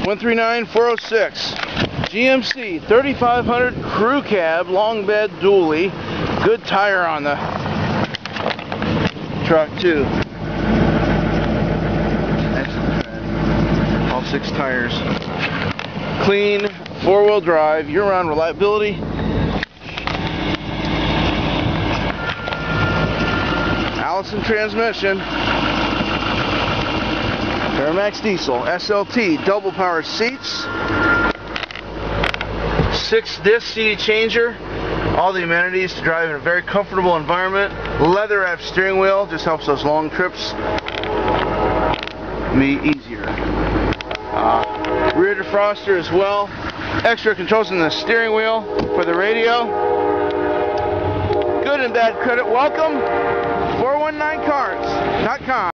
139406. GMC 3500 crew cab, long bed dually. Good tire on the truck too. Excellent tread. All 6 tires. Clean, 4-wheel drive, year-round reliability. Allison transmission. Duramax diesel, SLT, double power seats. 6-disc CD changer. All the amenities to drive in a very comfortable environment. Leather wrapped steering wheel just helps those long trips be easier. Rear defroster as well. Extra controls in the steering wheel for the radio. Good and bad credit. Welcome. 419cars.com.